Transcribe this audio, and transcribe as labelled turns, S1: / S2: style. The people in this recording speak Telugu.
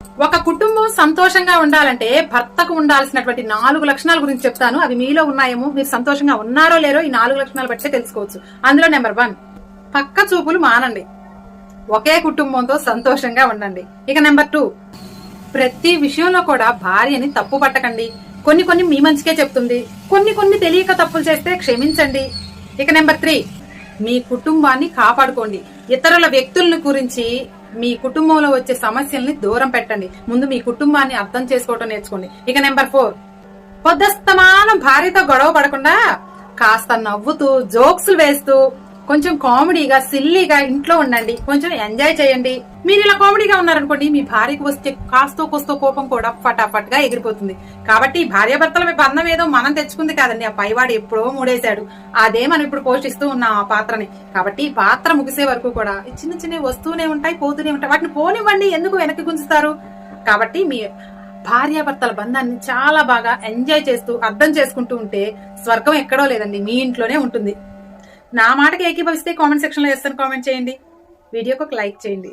S1: ఒక కుటుంబం సంతోషంగా ఉండాలంటే భర్తకు ఉండాల్సినటువంటి 4 లక్షణాల గురించి చెప్తాను. అవి మీలో ఉన్నాయేమో, మీరు సంతోషంగా ఉన్నారో లేరో ఈ 4 లక్షణాలు బట్టే తెలుసుకోవచ్చు. అందులో నెంబర్ 1, పక్క చూపులు మానండి. ఒకే కుటుంబంతో సంతోషంగా ఉండండి. ఇక నెంబర్ 2, ప్రతి విషయంలో కూడా భార్యని తప్పు పట్టకండి. కొన్ని మీ మంచికే చెప్తుంది, కొన్ని తెలియక తప్పులు చేస్తే క్షమించండి. ఇక నెంబర్ 3, మీ కుటుంబాన్ని కాపాడుకోండి. ఇతరుల వ్యక్తుల గురించి, మీ కుటుంబంలో వచ్చే సమస్యల్ని దూరం పెట్టండి. ముందు మీ కుటుంబాన్ని అర్థం చేసుకోవటం నేర్చుకోండి. ఇక నెంబర్ 4, పొద్దస్తమానం భార్యతో గొడవ పడకుండా కాస్త నవ్వుతూ జోక్స్ వేస్తూ కొంచెం కామెడీగా సిల్లీగా ఇంట్లో ఉండండి. కొంచెం ఎంజాయ్ చేయండి. మీరు ఇలా కామెడీగా ఉన్నారనుకోండి, మీ భార్యకు వస్తే కాస్తో కోస్తో కోపం కూడా ఫటాఫట్ గా ఎగిరిపోతుంది. కాబట్టి భార్యాభర్తల బంధం ఏదో మనం తెచ్చుకుంది కాదండి, ఆ పైవాడు ఎప్పుడో మూడేశాడు. అదే మనం ఇప్పుడు పోషిస్తూ ఉన్నాం ఆ పాత్రని. కాబట్టి ఈ పాత్ర ముగిసే వరకు కూడా చిన్న వస్తూనే ఉంటాయి, పోతూనే ఉంటాయి. వాటిని పోనివ్వండి, ఎందుకు వెనక్కి గుంజుతారు? కాబట్టి మీ భార్యాభర్తల బంధాన్ని చాలా బాగా ఎంజాయ్ చేస్తూ అర్థం చేసుకుంటూ ఉంటే స్వర్గం ఎక్కడో లేదండి, మీ ఇంట్లోనే ఉంటుంది. నా మాటకి ఏకీభవిస్తే కామెంట్ సెక్షన్ లో వేస్తాను, కామెంట్ చేయండి. వీడియోకి ఒక లైక్ చేయండి.